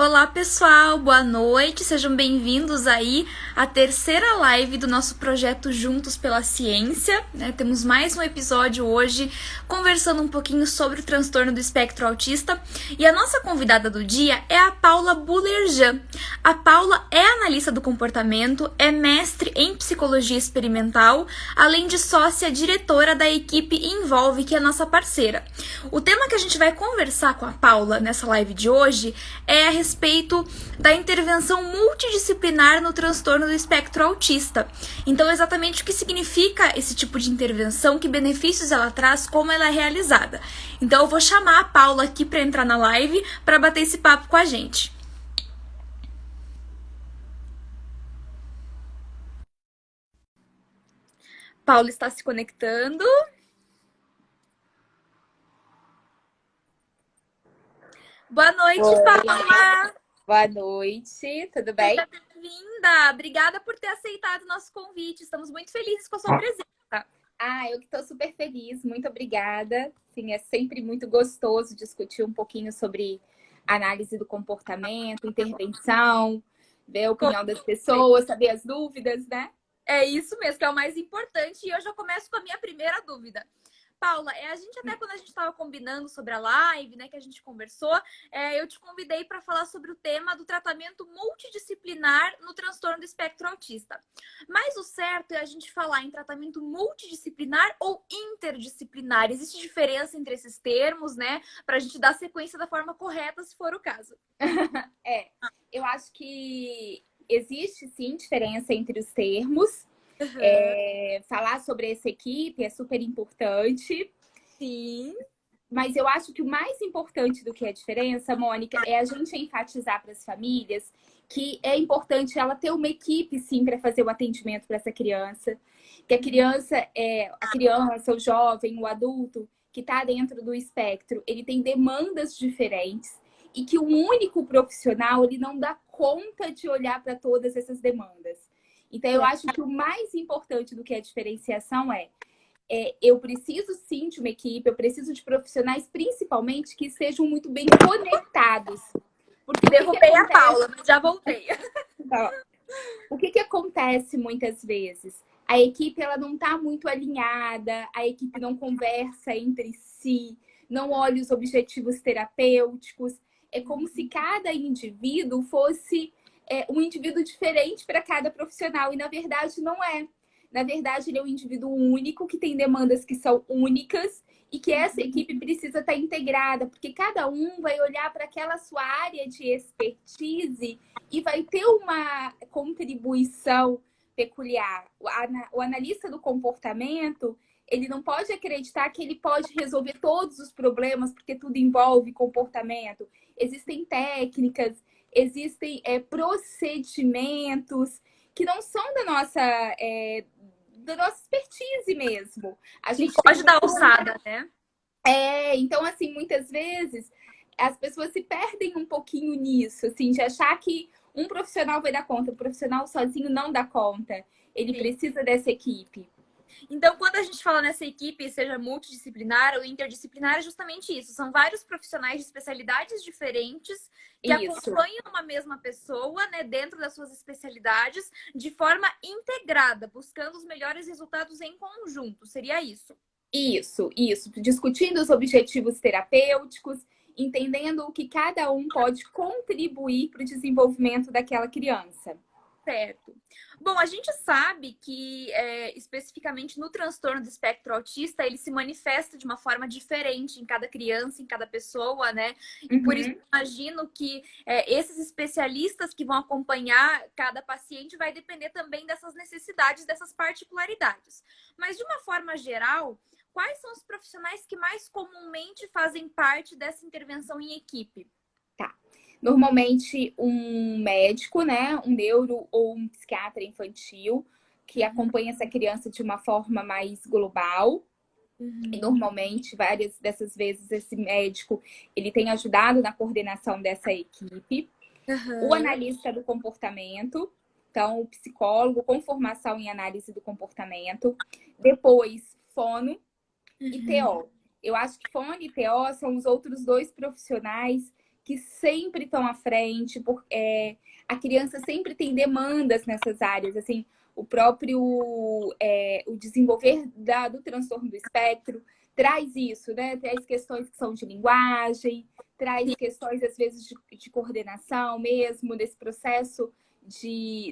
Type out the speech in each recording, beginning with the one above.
Olá pessoal, boa noite, sejam bem-vindos aí à terceira live do nosso projeto Juntos pela Ciência, né? Temos mais um episódio hoje conversando um pouquinho sobre o transtorno do espectro autista e a nossa convidada do dia é a Paula Bulerjan. A Paula é analista do comportamento, é mestre em psicologia experimental, além de sócia diretora da equipe Envolve, que é a nossa parceira. O tema que a gente vai conversar com a Paula nessa live de hoje é a respeito da intervenção multidisciplinar no transtorno do espectro autista. Então, exatamente o que significa esse tipo de intervenção, que benefícios ela traz, como ela é realizada. Então, eu vou chamar a Paula aqui para entrar na live para bater esse papo com a gente. Paula está se conectando. Boa noite, Oi, Paula! boa noite, tudo bem? Seja bem-vinda! Obrigada por ter aceitado o nosso convite. Estamos muito felizes com a sua presença. Eu que estou super feliz, muito obrigada. Sim, é sempre muito gostoso discutir um pouquinho sobre análise do comportamento, intervenção, ver a opinião das pessoas, saber as dúvidas, né? É isso mesmo, que é o mais importante. E eu já começo com a minha primeira dúvida. Paula, a gente até quando a gente estava combinando sobre a live, né, que a gente conversou, eu te convidei para falar sobre o tema do tratamento multidisciplinar no transtorno do espectro autista. Mas o certo é a gente falar em tratamento multidisciplinar ou interdisciplinar. Existe diferença entre esses termos, né, para a gente dar sequência da forma correta, se for o caso. Eu acho que existe sim diferença entre os termos. Falar sobre essa equipe é super importante. Sim. Mas eu acho que o mais importante do que a diferença, Mônica, é a gente enfatizar para as famílias que é importante ela ter uma equipe, sim, para fazer o atendimento para essa criança. Que a criança, o jovem, o adulto que está dentro do espectro, ele tem demandas diferentes e que um único profissional ele não dá conta de olhar para todas essas demandas. Então, eu acho que o mais importante do que a diferenciação eu preciso sim de uma equipe, eu preciso de profissionais, principalmente, que sejam muito bem conectados. Porque derrubei a Paula, mas já voltei. O que acontece muitas vezes? A equipe ela não está muito alinhada, a equipe não conversa entre si, não olha os objetivos terapêuticos. É como se cada indivíduo fosse um indivíduo diferente para cada profissional, e na verdade não é. Na verdade, ele é um indivíduo único, que tem demandas que são únicas e que essa equipe precisa estar integrada, porque cada um vai olhar para aquela sua área de expertise e vai ter uma contribuição peculiar. O analista do comportamento, ele não pode acreditar que ele pode resolver todos os problemas, porque tudo envolve comportamento. Existem técnicas, existem procedimentos que não são da nossa expertise mesmo. A gente pode dar alçada, né? Então, assim, muitas vezes as pessoas se perdem um pouquinho nisso, assim, de achar que um profissional vai dar conta, o profissional sozinho não dá conta. Ele precisa dessa equipe. Então, quando a gente fala nessa equipe, seja multidisciplinar ou interdisciplinar, é justamente isso. São vários profissionais de especialidades diferentes que acompanham uma mesma pessoa, né, dentro das suas especialidades, de forma integrada, buscando os melhores resultados em conjunto. Seria isso? Isso. Discutindo os objetivos terapêuticos, entendendo o que cada um pode contribuir para o desenvolvimento daquela criança. Certo. Bom, a gente sabe que, especificamente no transtorno do espectro autista, ele se manifesta de uma forma diferente em cada criança, em cada pessoa, né? E por isso, imagino que esses especialistas que vão acompanhar cada paciente vai depender também dessas necessidades, dessas particularidades. Mas, de uma forma geral, quais são os profissionais que mais comumente fazem parte dessa intervenção em equipe? Normalmente um médico, né, um neuro ou um psiquiatra infantil que acompanha essa criança de uma forma mais global. E normalmente, várias dessas vezes, esse médico ele tem ajudado na coordenação dessa equipe. O analista do comportamento, então o psicólogo com formação em análise do comportamento. Depois, fono e TO. Eu acho que fono e TO são os outros dois profissionais que sempre estão à frente, a criança sempre tem demandas nessas áreas, assim, o próprio o desenvolver do transtorno do espectro traz isso, né? Traz questões que são de linguagem, traz questões, às vezes, de coordenação mesmo, desse processo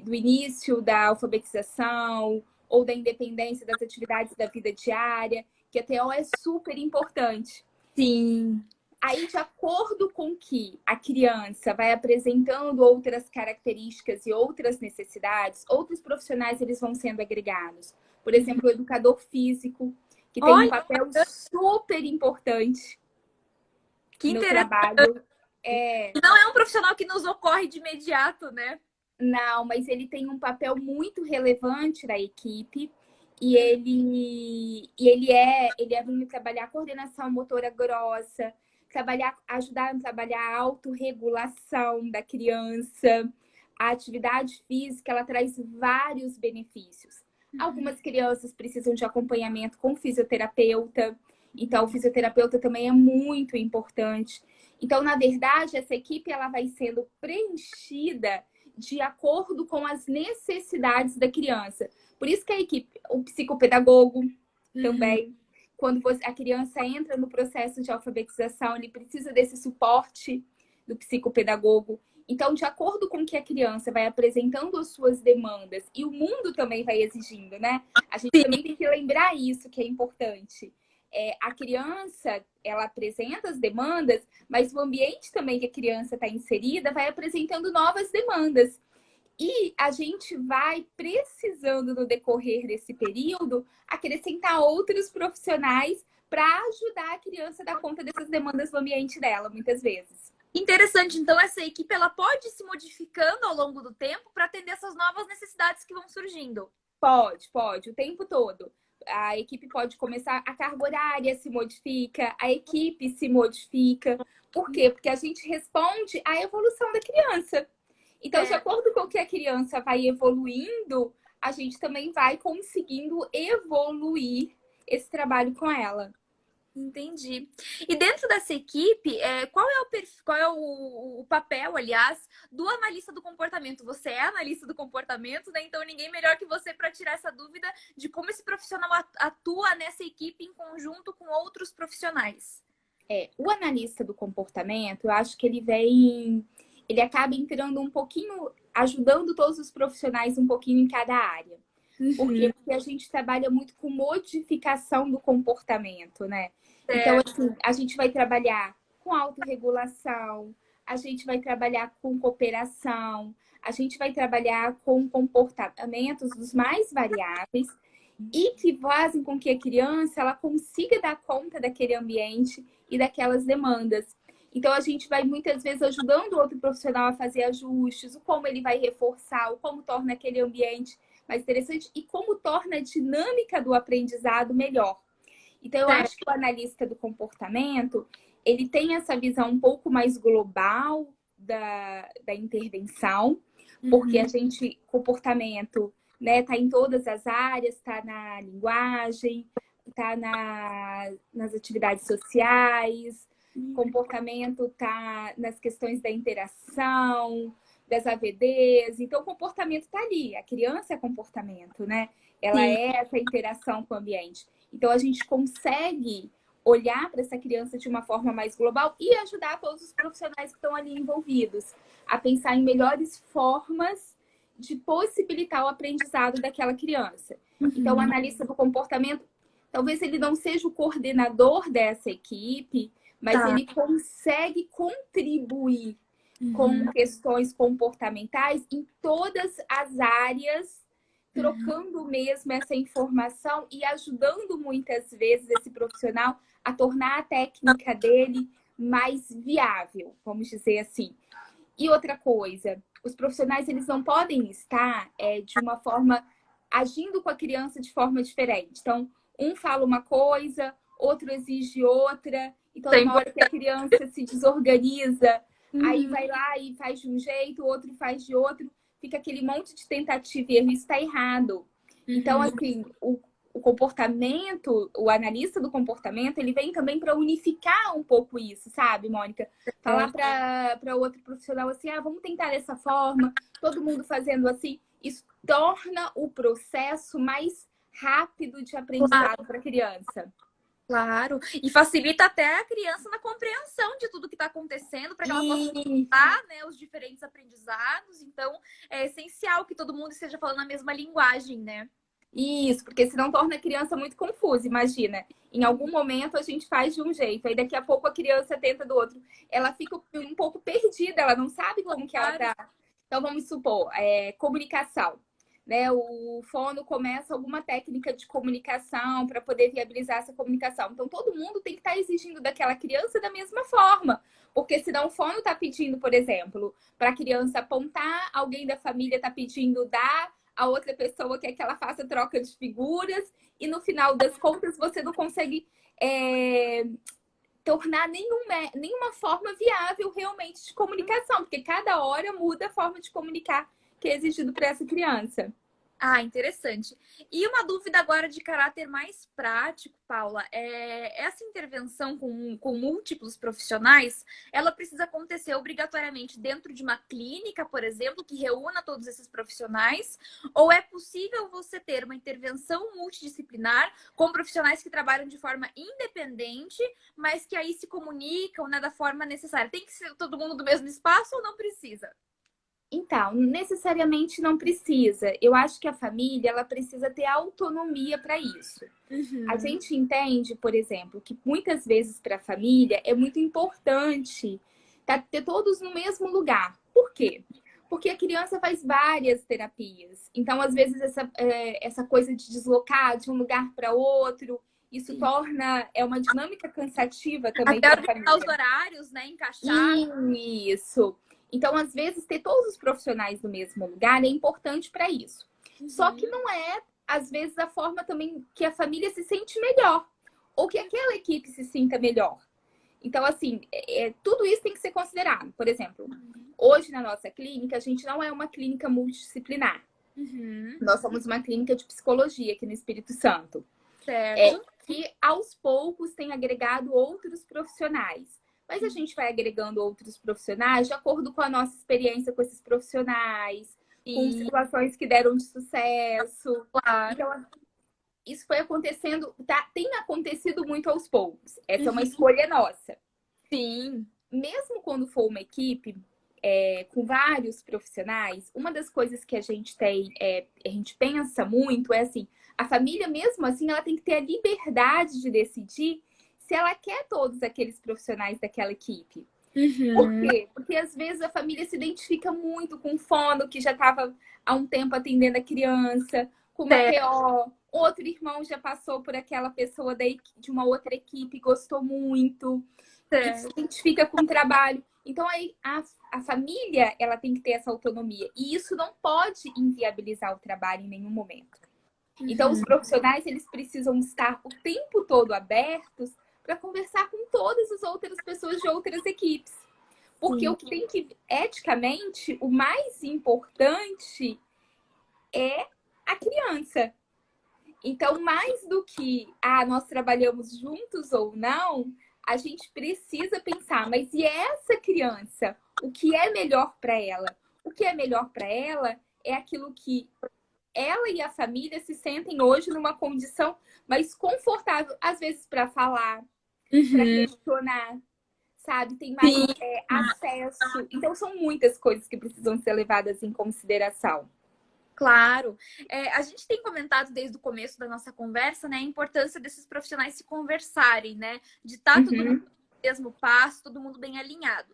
do início da alfabetização ou da independência das atividades da vida diária, que a TO é super importante. Sim. Aí, de acordo com que a criança vai apresentando outras características e outras necessidades, outros profissionais eles vão sendo agregados. Por exemplo, o educador físico, que tem um papel super importante no trabalho. Não é um profissional que nos ocorre de imediato, né? Não, mas ele tem um papel muito relevante na equipe. E ele é vindo trabalhar coordenação motora grossa, ajudar a trabalhar a autorregulação da criança. A atividade física, ela traz vários benefícios. Algumas crianças precisam de acompanhamento com fisioterapeuta, então o fisioterapeuta também é muito importante. Então, na verdade, essa equipe ela vai sendo preenchida de acordo com as necessidades da criança. Por isso que a equipe, o psicopedagogo também, quando a criança entra no processo de alfabetização, ele precisa desse suporte do psicopedagogo. Então, de acordo com que a criança vai apresentando as suas demandas, e o mundo também vai exigindo, né? A gente também tem que lembrar isso, que é importante. A criança, ela apresenta as demandas, mas o ambiente também que a criança está inserida vai apresentando novas demandas. E a gente vai precisando, no decorrer desse período, acrescentar outros profissionais para ajudar a criança a dar conta dessas demandas no ambiente dela, muitas vezes. Interessante. Então, essa equipe ela pode se modificando ao longo do tempo para atender essas novas necessidades que vão surgindo? Pode, o tempo todo. A equipe pode começar, a carga horária se modifica, a equipe se modifica. Por quê? Porque a gente responde à evolução da criança. Então, de acordo com o que a criança vai evoluindo, a gente também vai conseguindo evoluir esse trabalho com ela. Entendi. E dentro dessa equipe, qual é o papel, aliás, do analista do comportamento? Você é analista do comportamento, né? Então ninguém melhor que você para tirar essa dúvida de como esse profissional atua nessa equipe em conjunto com outros profissionais. O analista do comportamento, eu acho que ele acaba entrando um pouquinho, ajudando todos os profissionais um pouquinho em cada área. Por quê? Porque a gente trabalha muito com modificação do comportamento, né? Então, assim, a gente vai trabalhar com autorregulação, a gente vai trabalhar com cooperação, a gente vai trabalhar com comportamentos dos mais variáveis e que fazem com que a criança ela consiga dar conta daquele ambiente e daquelas demandas. Então, a gente vai muitas vezes ajudando o outro profissional a fazer ajustes, o como ele vai reforçar, o como torna aquele ambiente mais interessante e como torna a dinâmica do aprendizado melhor. Então, eu acho que o analista do comportamento, ele tem essa visão um pouco mais global da intervenção, porque comportamento, né, tá em todas as áreas, tá na linguagem, tá nas atividades sociais, comportamento tá nas questões da interação, das AVDs. Então, o comportamento está ali. A criança é comportamento, né? Ela é essa interação com o ambiente. Então, a gente consegue olhar para essa criança de uma forma mais global e ajudar todos os profissionais que estão ali envolvidos a pensar em melhores formas de possibilitar o aprendizado daquela criança. Então, o analista do comportamento, talvez ele não seja o coordenador dessa equipe, mas ele consegue contribuir com questões comportamentais em todas as áreas, trocando mesmo essa informação e ajudando muitas vezes esse profissional a tornar a técnica dele mais viável, vamos dizer assim. E outra coisa, os profissionais eles não podem estar de uma forma agindo com a criança de forma diferente. Então, um fala uma coisa, outro exige outra. Então, na hora que a criança se desorganiza, aí vai lá e faz de um jeito, o outro faz de outro, fica aquele monte de tentativa e erro. Isso está errado. Então, assim, o o comportamento, o analista do comportamento, ele vem também para unificar um pouco isso, sabe, Mônica? Falar para outro profissional assim, vamos tentar dessa forma, todo mundo fazendo assim. Isso torna o processo mais rápido de aprendizado para a criança. Claro, e facilita até a criança na compreensão de tudo que está acontecendo, para que ela possa estudar, né, os diferentes aprendizados. Então, é essencial que todo mundo esteja falando a mesma linguagem, né? Isso, porque senão torna a criança muito confusa, imagina. Em algum momento a gente faz de um jeito, aí daqui a pouco a criança tenta do outro. Ela fica um pouco perdida, ela não sabe como que ela tá. Então, vamos supor, comunicação. Né, o fono começa alguma técnica de comunicação para poder viabilizar essa comunicação. Então, todo mundo tem que estar exigindo daquela criança da mesma forma. Porque senão o fono está pedindo, por exemplo, para a criança apontar, alguém da família está pedindo dar, a outra pessoa quer que ela faça troca de figuras, e no final das contas você não consegue tornar nenhuma forma viável realmente de comunicação, porque cada hora muda a forma de comunicar que é exigido para essa criança. Interessante. E uma dúvida agora de caráter mais prático, Paula, essa intervenção com múltiplos profissionais, ela precisa acontecer obrigatoriamente dentro de uma clínica, por exemplo, que reúna todos esses profissionais, ou é possível você ter uma intervenção multidisciplinar com profissionais que trabalham de forma independente, mas que aí se comunicam, né, da forma necessária? Tem que ser todo mundo do mesmo espaço ou não precisa? Então, necessariamente não precisa. Eu acho que a família, ela precisa ter autonomia para isso. A gente entende, por exemplo, que muitas vezes para a família é muito importante ter todos no mesmo lugar. Por quê? Porque a criança faz várias terapias. Então, às vezes, essa coisa de deslocar de um lugar para outro, isso torna uma dinâmica cansativa também para a família. Os horários, né? Encaixar. Isso. Então, às vezes, ter todos os profissionais no mesmo lugar é importante para isso. Só que não é, às vezes, a forma também que a família se sente melhor. Ou que aquela equipe se sinta melhor. Então, assim, tudo isso tem que ser considerado. Por exemplo, hoje na nossa clínica, a gente não é uma clínica multidisciplinar. Nós somos uma clínica de psicologia aqui no Espírito Santo. Certo. Que, aos poucos, tem agregado outros profissionais. Mas a gente vai agregando outros profissionais de acordo com a nossa experiência com esses profissionais, com situações que deram de sucesso. Claro. Então, isso foi acontecendo, tem acontecido muito aos poucos. Essa é uma escolha nossa. Sim. Mesmo quando for uma equipe com vários profissionais, uma das coisas que a gente a gente pensa muito é assim, a família mesmo assim, ela tem que ter a liberdade de decidir se ela quer todos aqueles profissionais daquela equipe. Por quê? Porque às vezes a família se identifica muito com o fono, que já estava há um tempo atendendo a criança, com uma PO. Outro irmão já passou por aquela pessoa de uma outra equipe e gostou muito. E se identifica com o trabalho. Então, aí, a família, ela tem que ter essa autonomia. E isso não pode inviabilizar o trabalho em nenhum momento. Então, os profissionais, eles precisam estar o tempo todo abertos para conversar com todas as outras pessoas de outras equipes. Porque o que tem que, eticamente, o mais importante é a criança. Então, mais do que nós trabalhamos juntos ou não, a gente precisa pensar, mas e essa criança? O que é melhor para ela? O que é melhor para ela é aquilo que ela e a família se sentem hoje numa condição mais confortável, às vezes para falar, para questionar, sabe? Tem mais acesso. Então, são muitas coisas que precisam ser levadas em consideração. Claro. A gente tem comentado desde o começo da nossa conversa, né, a importância desses profissionais se conversarem, né? De estar todo mundo no mesmo passo, todo mundo bem alinhado.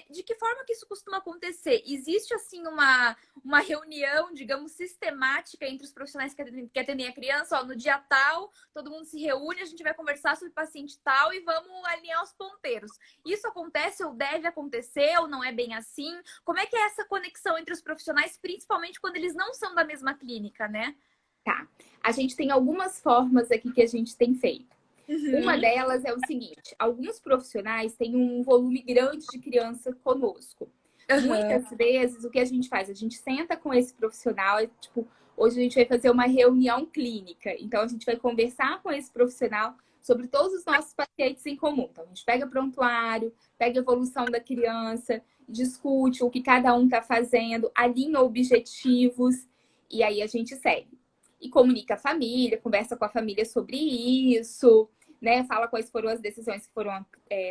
De que forma que isso costuma acontecer? Existe, assim, uma reunião, digamos, sistemática entre os profissionais que atendem a criança? Ó, no dia tal, todo mundo se reúne, a gente vai conversar sobre o paciente tal e vamos alinhar os ponteiros. Isso acontece ou deve acontecer ou não é bem assim? Como é que é essa conexão entre os profissionais, principalmente quando eles não são da mesma clínica, né? Tá. A gente tem algumas formas aqui que a gente tem feito. Uma delas é o seguinte, alguns profissionais têm um volume grande de criança conosco. Aham. Muitas vezes, o que a gente faz? A gente senta com esse profissional, tipo, hoje a gente vai fazer uma reunião clínica. Então, a gente vai conversar com esse profissional sobre todos os nossos pacientes em comum. Então, a gente pega prontuário, pega a evolução da criança, discute o que cada um está fazendo, alinha objetivos, e aí a gente segue. E comunica a família, conversa com a família sobre isso, né? Fala quais foram as decisões que foram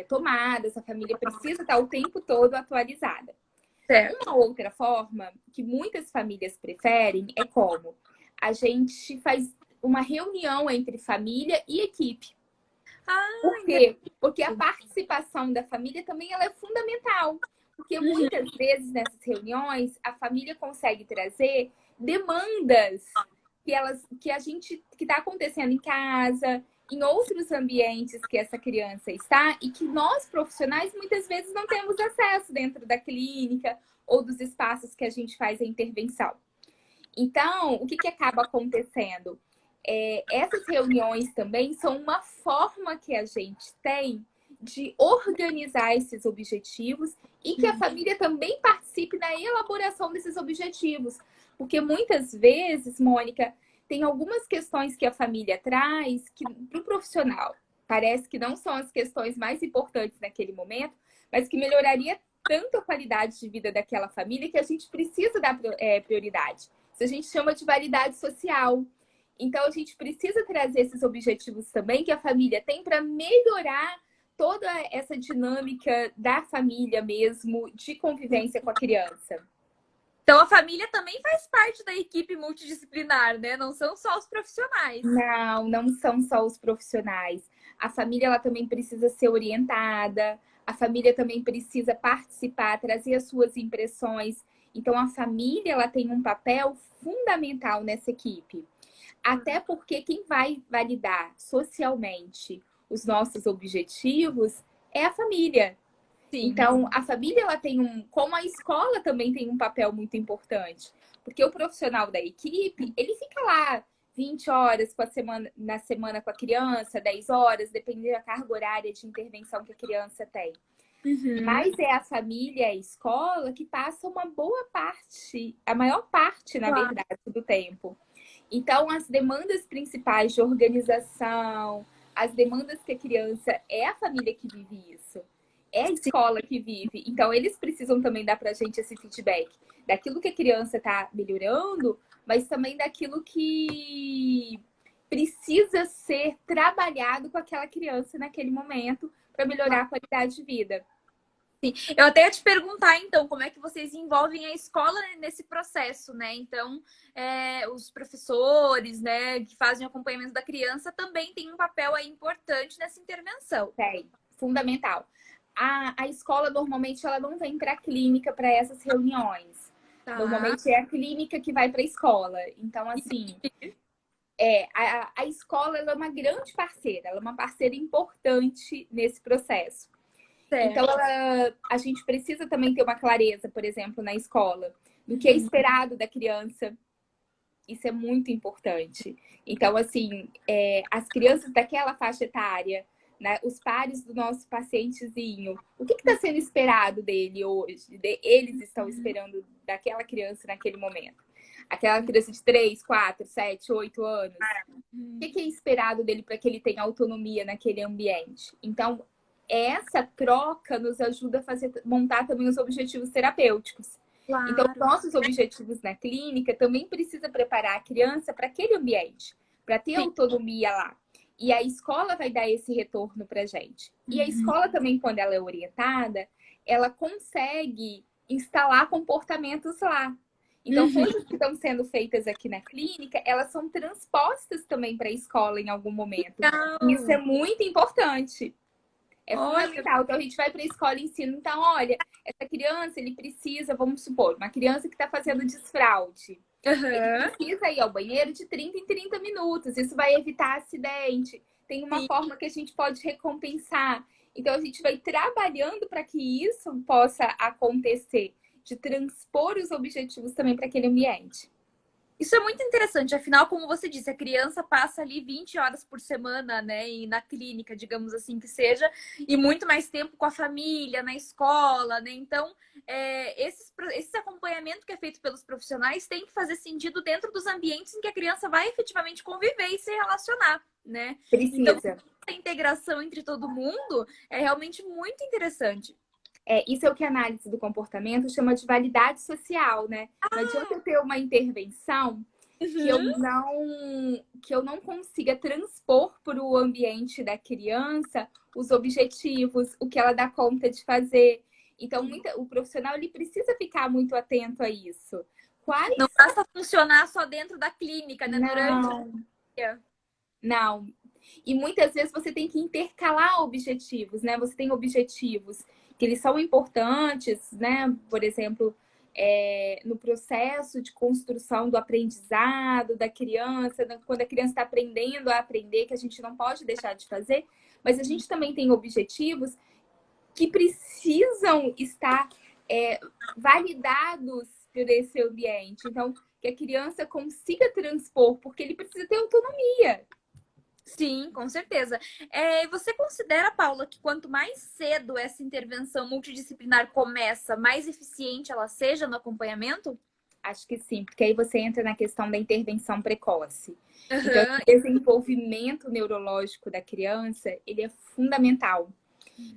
tomadas. A família precisa estar o tempo todo atualizada. Certo. Uma outra forma que muitas famílias preferem é como a gente faz uma reunião entre família e equipe. Por quê? Porque a participação da família também ela é fundamental. Porque muitas vezes nessas reuniões a família consegue trazer demandas que a gente que está acontecendo em casa, em outros ambientes que essa criança está e que nós profissionais muitas vezes não temos acesso dentro da clínica ou dos espaços que a gente faz a intervenção. Então, o que acaba acontecendo? Essas reuniões também são uma forma que a gente tem de organizar esses objetivos e que a família também participe na elaboração desses objetivos. Porque muitas vezes, Mônica, tem algumas questões que a família traz que para o profissional parece que não são as questões mais importantes naquele momento, mas que melhoraria tanto a qualidade de vida daquela família que a gente precisa dar prioridade. Isso a gente chama de validade social. Então, a gente precisa trazer esses objetivos também que a família tem para melhorar toda essa dinâmica da família mesmo, de convivência com a criança. Então a família também faz parte da equipe multidisciplinar, né? Não são só os profissionais. Não, não são só os profissionais. A família ela também precisa ser orientada, a família também precisa participar, trazer as suas impressões. Então, a família ela tem um papel fundamental nessa equipe. Até porque quem vai validar socialmente os nossos objetivos é a família. Sim. Então, a família ela tem como a escola também tem um papel muito importante. Porque o profissional da equipe, ele fica lá 20 horas na semana com a criança, 10 horas, dependendo da carga horária de intervenção que a criança tem. Mas é a família, a escola, que passa uma boa parte, a maior parte, na verdade, do tempo. Então, as demandas principais de organização, as demandas que a criança, é a família que vive isso. É a escola que vive. Então, eles precisam também dar pra gente esse feedback daquilo que a criança tá melhorando, mas também daquilo que precisa ser trabalhado com aquela criança naquele momento para melhorar a qualidade de vida. Sim. Eu até ia te perguntar, então, como é que vocês envolvem a escola nesse processo, né? Então, os professores, né, que fazem o acompanhamento da criança também têm um papel aí importante nessa intervenção. Tem, fundamental. A escola, normalmente, ela não vem para a clínica para essas reuniões. Tá. Normalmente, é a clínica que vai para a escola. Então, assim, a escola ela é uma grande parceira. Ela é uma parceira importante nesse processo. Certo. Então, a gente precisa também ter uma clareza, por exemplo, na escola, do que é esperado da criança. Isso é muito importante. Então, assim, as crianças daquela faixa etária, né, os pares do nosso pacientezinho, o que está sendo esperado dele hoje? Eles estão esperando daquela criança naquele momento. Aquela criança de 3, 4, 7, 8 anos. O que é esperado dele para que ele tenha autonomia naquele ambiente? Então, essa troca nos ajuda a montar também os objetivos terapêuticos. Claro. Então, nossos objetivos na clínica também precisa preparar a criança para aquele ambiente, para ter autonomia lá. E a escola vai dar esse retorno para a gente. E a escola também, quando ela é orientada, ela consegue instalar comportamentos lá. Então, coisas que estão sendo feitas aqui na clínica, elas são transpostas também para a escola em algum momento. Isso é muito importante. É fundamental. Então, a gente vai para a escola e ensina. Então, olha, essa criança, ele precisa, vamos supor, uma criança que está fazendo desfraude. Ele precisa ir ao banheiro de 30 em 30 minutos. Isso vai evitar acidente. Tem uma forma que a gente pode recompensar. Então, a gente vai trabalhando para que isso possa acontecer, de transpor os objetivos também para aquele ambiente. Isso é muito interessante, afinal, como você disse, a criança passa ali 20 horas por semana, né, e na clínica, digamos assim que seja, e muito mais tempo com a família, na escola, né? Então, esse acompanhamento que é feito pelos profissionais tem que fazer sentido dentro dos ambientes em que a criança vai efetivamente conviver e se relacionar, né? Então, Precisa. a integração entre todo mundo é realmente muito interessante. Isso é o que a análise do comportamento chama de validade social, né? Não adianta eu ter uma intervenção Uhum. que eu não consiga transpor para o ambiente da criança os objetivos, o que ela dá conta de fazer. Então, o profissional ele precisa ficar muito atento a isso. Não Quais? basta funcionar só dentro da clínica, né? Durante o Não, dia. não. E muitas vezes você tem que intercalar objetivos, né? Você tem objetivos que eles são importantes, né? Por exemplo, no processo de construção do aprendizado da criança, quando a criança está aprendendo a aprender, que a gente não pode deixar de fazer, mas a gente também tem objetivos que precisam estar validados por esse ambiente. Então, que a criança consiga transpor, porque ele precisa ter autonomia. Sim, com certeza. Você considera, Paula, que quanto mais cedo essa intervenção multidisciplinar começa, mais eficiente ela seja no acompanhamento? Acho que sim, porque aí você entra na questão da intervenção precoce. Então, Aham. o desenvolvimento neurológico da criança, ele é fundamental.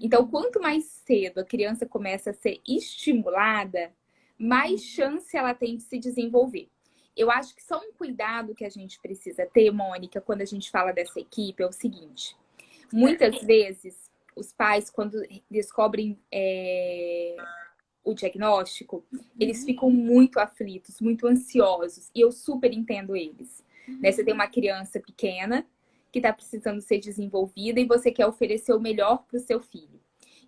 Então, quanto mais cedo a criança começa a ser estimulada, mais chance ela tem de se desenvolver. Eu acho que só um cuidado que a gente precisa ter, Mônica, quando a gente fala dessa equipe, é o seguinte. Muitas vezes, os pais, quando descobrem o diagnóstico, eles ficam muito aflitos, muito ansiosos. E eu super entendo eles. Né? Você tem uma criança pequena que está precisando ser desenvolvida e você quer oferecer o melhor para o seu filho.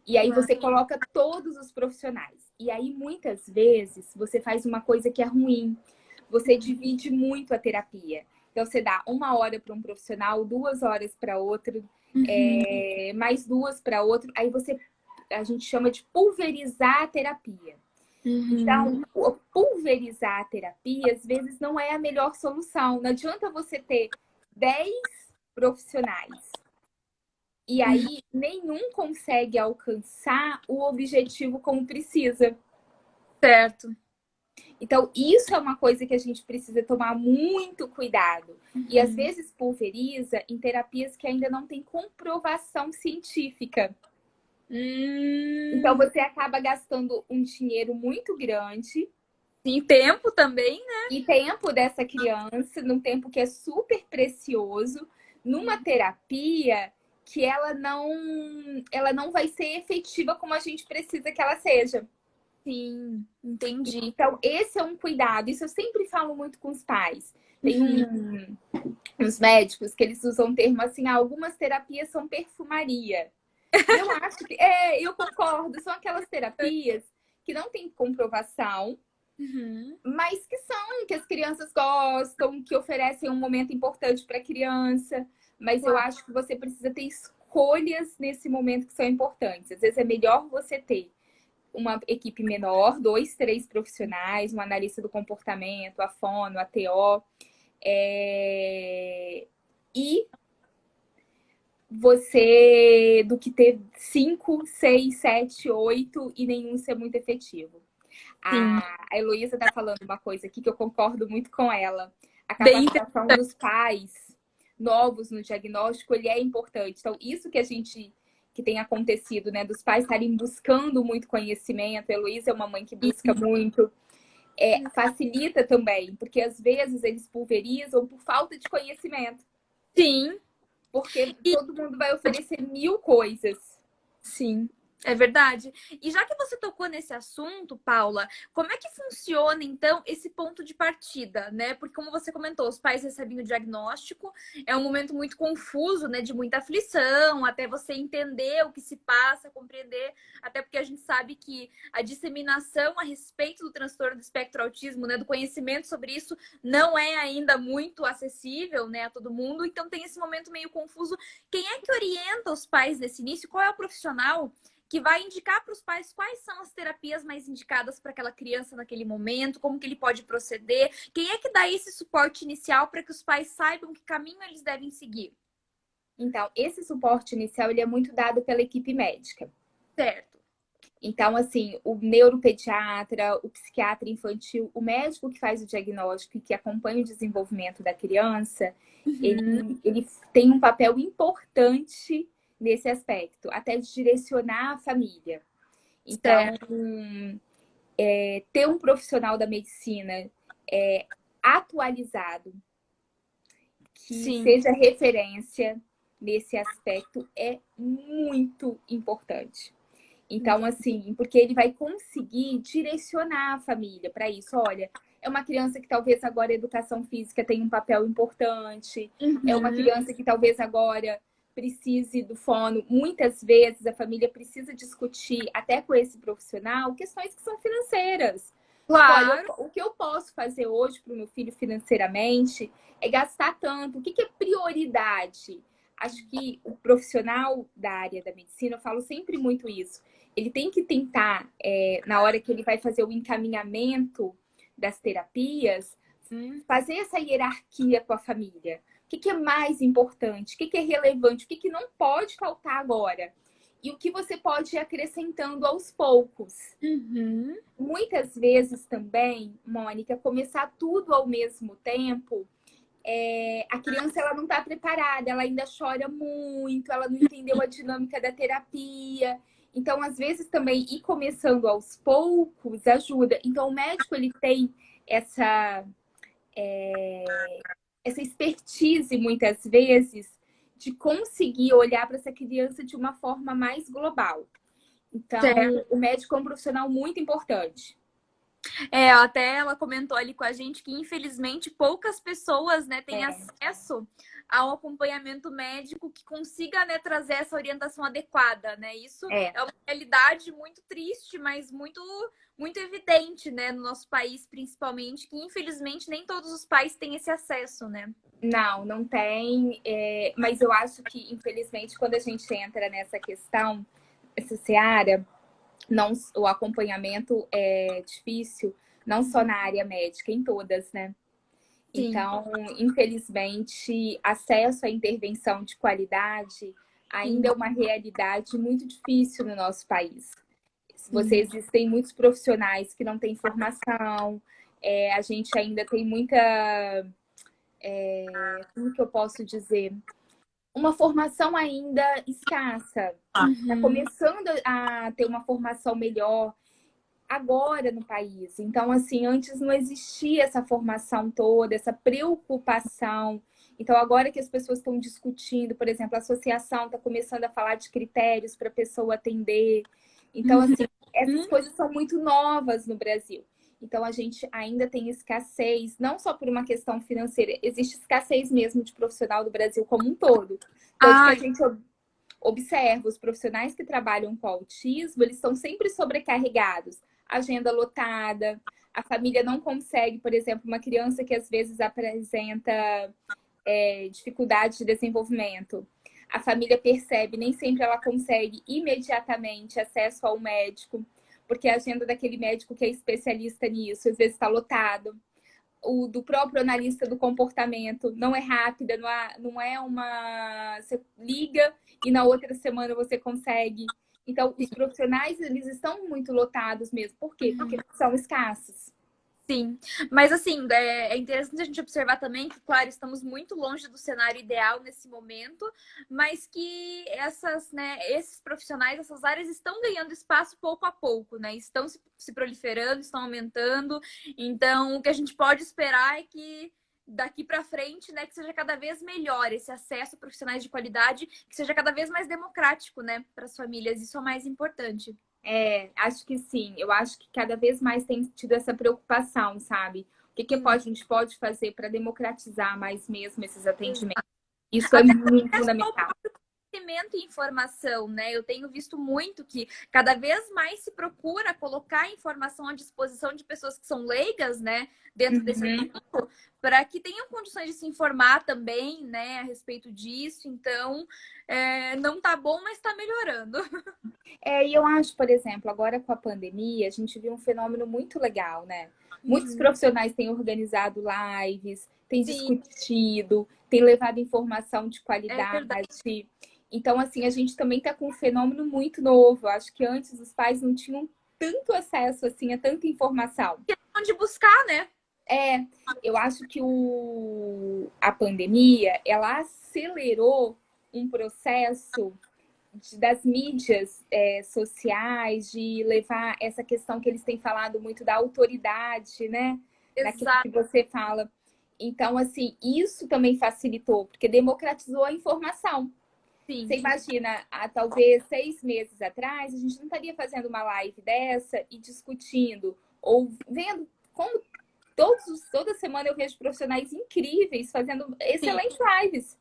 E aí você coloca todos os profissionais. E aí, muitas vezes, você faz uma coisa que é ruim. Você divide muito a terapia. Então, você dá 1 hora para um profissional, 2 horas para outro, mais 2 para outro. Aí a gente chama de pulverizar a terapia. Então, pulverizar a terapia, às vezes, não é a melhor solução. Não adianta você ter 10 profissionais e aí nenhum consegue alcançar o objetivo como precisa. Certo. Então, isso é uma coisa que a gente precisa tomar muito cuidado. E às vezes pulveriza em terapias que ainda não têm comprovação científica. Então, você acaba gastando um dinheiro muito grande. Em tempo também, né? E tempo dessa criança, num tempo que é super precioso, numa terapia que ela não vai ser efetiva como a gente precisa que ela seja. Sim, entendi. Então, esse é um cuidado. Isso eu sempre falo muito com os pais. Tem uns médicos que eles usam o termo assim, algumas terapias são perfumaria. Eu acho que, eu concordo, são aquelas terapias que não têm comprovação, mas que as crianças gostam, que oferecem um momento importante para a criança. Mas eu acho que você precisa ter escolhas nesse momento que são importantes. Às vezes é melhor você ter uma equipe menor, 2, 3 profissionais, um analista do comportamento, a fono, a TO, e você do que ter 5, 6, 7, 8 e nenhum ser muito efetivo. A Heloísa está falando uma coisa aqui que eu concordo muito com ela. A capacitação dos pais novos no diagnóstico, ele é importante. Então, isso que tem acontecido, né? Dos pais estarem buscando muito conhecimento. A Heloísa é uma mãe que busca muito. Facilita também, porque às vezes eles pulverizam por falta de conhecimento. Sim. Porque todo mundo vai oferecer 1000 coisas. Sim, é verdade. E já que você tocou nesse assunto, Paula, como é que funciona, então, esse ponto de partida, né? Porque, como você comentou, os pais recebem o diagnóstico, é um momento muito confuso, né? De muita aflição, até você entender o que se passa, compreender, até porque a gente sabe que a disseminação a respeito do transtorno do espectro autismo, né? Do conhecimento sobre isso, não é ainda muito acessível, né? A todo mundo, então tem esse momento meio confuso. Quem é que orienta os pais nesse início? Qual é o profissional que vai indicar para os pais quais são as terapias mais indicadas para aquela criança naquele momento, como que ele pode proceder. Quem é que dá esse suporte inicial para que os pais saibam que caminho eles devem seguir? Então, esse suporte inicial ele é muito dado pela equipe médica. Certo. Então, assim, o neuropediatra, o psiquiatra infantil, o médico que faz o diagnóstico e que acompanha o desenvolvimento da criança, ele tem um papel importante nesse aspecto, até de direcionar a família. Então, ter um profissional da medicina atualizado, que seja referência nesse aspecto, é muito importante. Então, assim, porque ele vai conseguir direcionar a família para isso. Olha, é uma criança que talvez agora a educação física tenha um papel importante. É uma criança que talvez agora precise do fono. Muitas vezes a família precisa discutir, até com esse profissional, questões que são financeiras. Claro. Olha, o que eu posso fazer hoje para o meu filho financeiramente é gastar tanto. O que é prioridade? Acho que o profissional da área da medicina, eu falo sempre muito isso, ele tem que tentar, na hora que ele vai fazer o encaminhamento das terapias, fazer essa hierarquia com a família. O que é mais importante? O que é relevante? O que não pode faltar agora? E o que você pode ir acrescentando aos poucos. Muitas vezes também, Mônica, começar tudo ao mesmo tempo, a criança ela não está preparada, ela ainda chora muito, ela não entendeu a dinâmica da terapia. Então, às vezes também ir começando aos poucos ajuda. Então, o médico ele tem essa expertise muitas vezes de conseguir olhar para essa criança de uma forma mais global. Então, o médico é um profissional muito importante. Até ela comentou ali com a gente que, infelizmente, poucas pessoas, né, têm acesso ao acompanhamento médico que consiga, né, trazer essa orientação adequada, né? Isso é uma realidade muito triste, mas muito, muito evidente, né, no nosso país, principalmente, que, infelizmente, nem todos os pais têm esse acesso, né? Não tem. Mas eu acho que, infelizmente, quando a gente entra nessa questão, essa seara, o acompanhamento é difícil, não só na área médica, em todas, né? Sim. Então, infelizmente, acesso à intervenção de qualidade ainda é uma realidade muito difícil no nosso país. Existem muitos profissionais que não têm formação, a gente ainda tem muita... como que eu posso dizer? Uma formação ainda escassa. Está começando a ter uma formação melhor agora no país. Então, assim, antes não existia essa formação toda, essa preocupação. Então, agora que as pessoas estão discutindo, por exemplo, a associação está começando a falar de critérios para a pessoa atender. Então, assim, essas coisas são muito novas no Brasil. Então, a gente ainda tem escassez, não só por uma questão financeira, existe escassez mesmo de profissional do Brasil como um todo. Tanto que a gente observa os profissionais que trabalham com autismo, eles estão sempre sobrecarregados. Agenda lotada, a família não consegue, por exemplo, uma criança que às vezes apresenta dificuldade de desenvolvimento. A família percebe, nem sempre ela consegue imediatamente acesso ao médico, porque a agenda daquele médico que é especialista nisso, às vezes está lotado. O do próprio analista do comportamento não é rápida, não é uma... Você liga e na outra semana você consegue. Então, os profissionais, eles estão muito lotados mesmo. Por quê? Porque são escassos. Sim, mas assim, é interessante a gente observar também que, claro, estamos muito longe do cenário ideal nesse momento, mas que esses profissionais, essas áreas estão ganhando espaço pouco a pouco, né? Estão se proliferando, estão aumentando. Então, o que a gente pode esperar é que daqui para frente, né, que seja cada vez melhor esse acesso a profissionais de qualidade, que seja cada vez mais democrático, né, para as famílias. Isso é o mais importante. Acho que sim. Eu acho que cada vez mais tem tido essa preocupação, sabe? O que a gente pode fazer para democratizar mais mesmo esses atendimentos? Isso é muito fundamental. conhecimento e informação, né? Eu tenho visto muito que cada vez mais se procura colocar informação à disposição de pessoas que são leigas, né? Dentro desse assunto, para que tenham condições de se informar também, né? A respeito disso. Então, não tá bom, mas tá melhorando. E eu acho, por exemplo, agora com a pandemia, a gente viu um fenômeno muito legal, né? Muitos profissionais têm organizado lives, têm discutido, têm levado informação de qualidade. Então, assim, a gente também está com um fenômeno muito novo. Eu acho que antes os pais não tinham tanto acesso, assim, a tanta informação. Onde buscar, né? Eu acho que a pandemia, ela acelerou um processo das mídias sociais, de levar essa questão que eles têm falado muito da autoridade, né? Daquilo que você fala. Então, assim, isso também facilitou, porque democratizou a informação. Sim. Você imagina, há talvez 6 meses atrás, a gente não estaria fazendo uma live dessa e discutindo, ou vendo como toda semana eu vejo profissionais incríveis fazendo excelentes lives.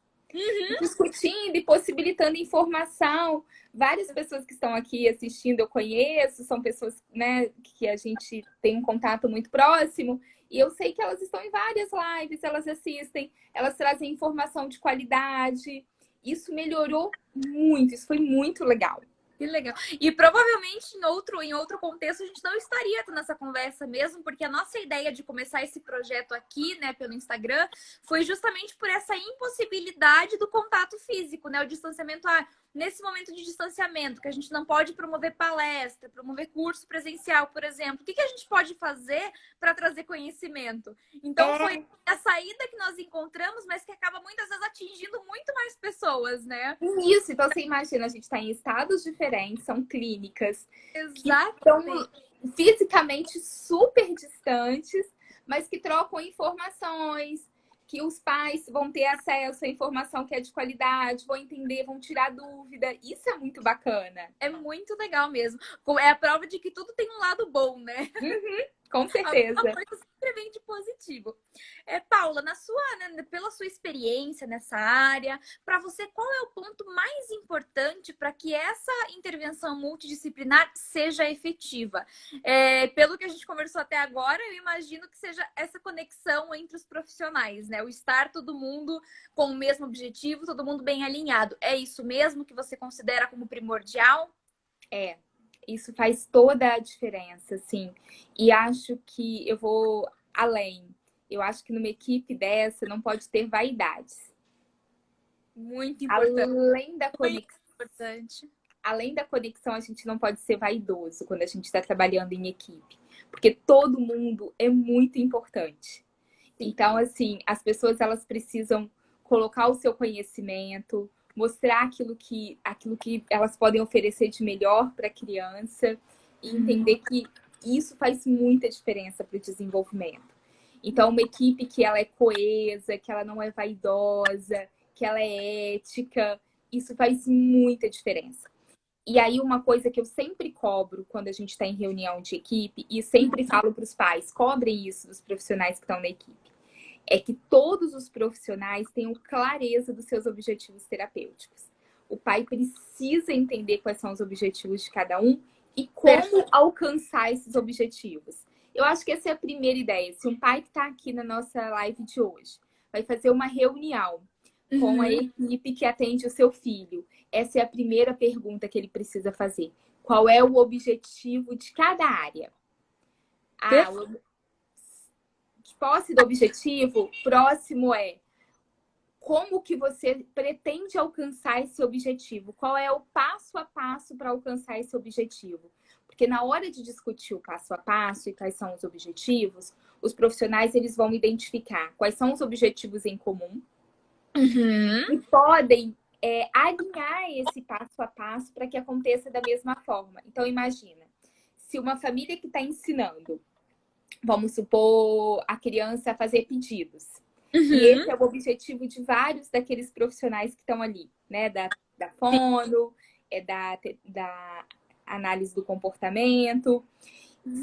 Discutindo e possibilitando informação. Várias pessoas que estão aqui assistindo eu conheço, são pessoas, né, que a gente tem um contato muito próximo, e eu sei que elas estão em várias lives, elas assistem, elas trazem informação de qualidade. Isso melhorou muito, isso foi muito legal. Que legal. E provavelmente em outro contexto a gente não estaria tendo essa conversa mesmo, porque a nossa ideia de começar esse projeto aqui, né, pelo Instagram, foi justamente por essa impossibilidade do contato físico, né? O distanciamento, nesse momento de distanciamento, que a gente não pode promover palestra, promover curso presencial, por exemplo. O que a gente pode fazer para trazer conhecimento? Então foi a saída que nós encontramos, mas que acaba muitas vezes atingindo muito mais pessoas, né? Isso, então você imagina, a gente está em estados diferentes, são clínicas que estão fisicamente super distantes, mas que trocam informações, que os pais vão ter acesso à informação que é de qualidade, vão entender, vão tirar dúvida. Isso é muito bacana. É muito legal mesmo. É a prova de que tudo tem um lado bom, né? Com certeza. Uma coisa sempre vem de positivo. Paula, pela sua experiência nessa área, para você, qual é o ponto mais importante para que essa intervenção multidisciplinar seja efetiva? Pelo que a gente conversou até agora, eu imagino que seja essa conexão entre os profissionais, né? O estar todo mundo com o mesmo objetivo, todo mundo bem alinhado. É isso mesmo que você considera como primordial? Isso faz toda a diferença, sim. E acho que eu vou além. Eu acho que numa equipe dessa não pode ter vaidades. Muito importante. Além da conexão, a gente não pode ser vaidoso quando a gente está trabalhando em equipe. Porque todo mundo é muito importante. Então, assim, as pessoas elas precisam colocar o seu conhecimento, mostrar aquilo que elas podem oferecer de melhor para a criança e entender que isso faz muita diferença para o desenvolvimento. Então, uma equipe que ela é coesa, que ela não é vaidosa, que ela é ética, isso faz muita diferença. E aí, uma coisa que eu sempre cobro quando a gente está em reunião de equipe, e sempre falo para os pais, cobrem isso dos profissionais que estão na equipe, é que todos os profissionais tenham clareza dos seus objetivos terapêuticos. O pai precisa entender quais são os objetivos de cada um e como alcançar esses objetivos. Eu acho que essa é a primeira ideia. Se um pai que está aqui na nossa live de hoje vai fazer uma reunião com a equipe que atende o seu filho, essa é a primeira pergunta que ele precisa fazer. Qual é o objetivo de cada área? Posse do objetivo, próximo é como que você pretende alcançar esse objetivo? Qual é o passo a passo para alcançar esse objetivo? Porque na hora de discutir o passo a passo e quais são os objetivos, os profissionais eles vão identificar quais são os objetivos em comum e podem alinhar esse passo a passo para que aconteça da mesma forma. Então, imagina, se uma família que está ensinando, vamos supor, a criança a fazer pedidos. E esse é o objetivo de vários daqueles profissionais que estão ali, né? Da fono, da análise do comportamento.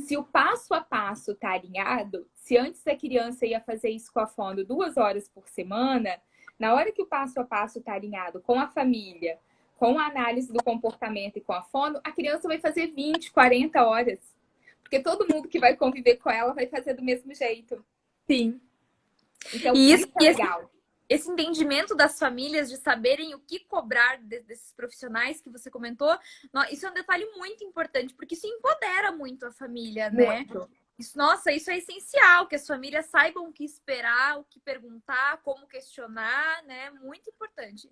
Se o passo a passo está alinhado, se antes a criança ia fazer isso com a fono 2 horas por semana, na hora que o passo a passo está alinhado com a família, com a análise do comportamento e com a fono, a criança vai fazer 20, 40 horas. Porque todo mundo que vai conviver com ela vai fazer do mesmo jeito. Sim. Então, E isso é legal. Esse entendimento das famílias de saberem o que cobrar desses profissionais que você comentou, isso é um detalhe muito importante, porque isso empodera muito a família, né? Muito. Isso, nossa, isso é essencial, que as famílias saibam o que esperar, o que perguntar, como questionar, né? Muito importante.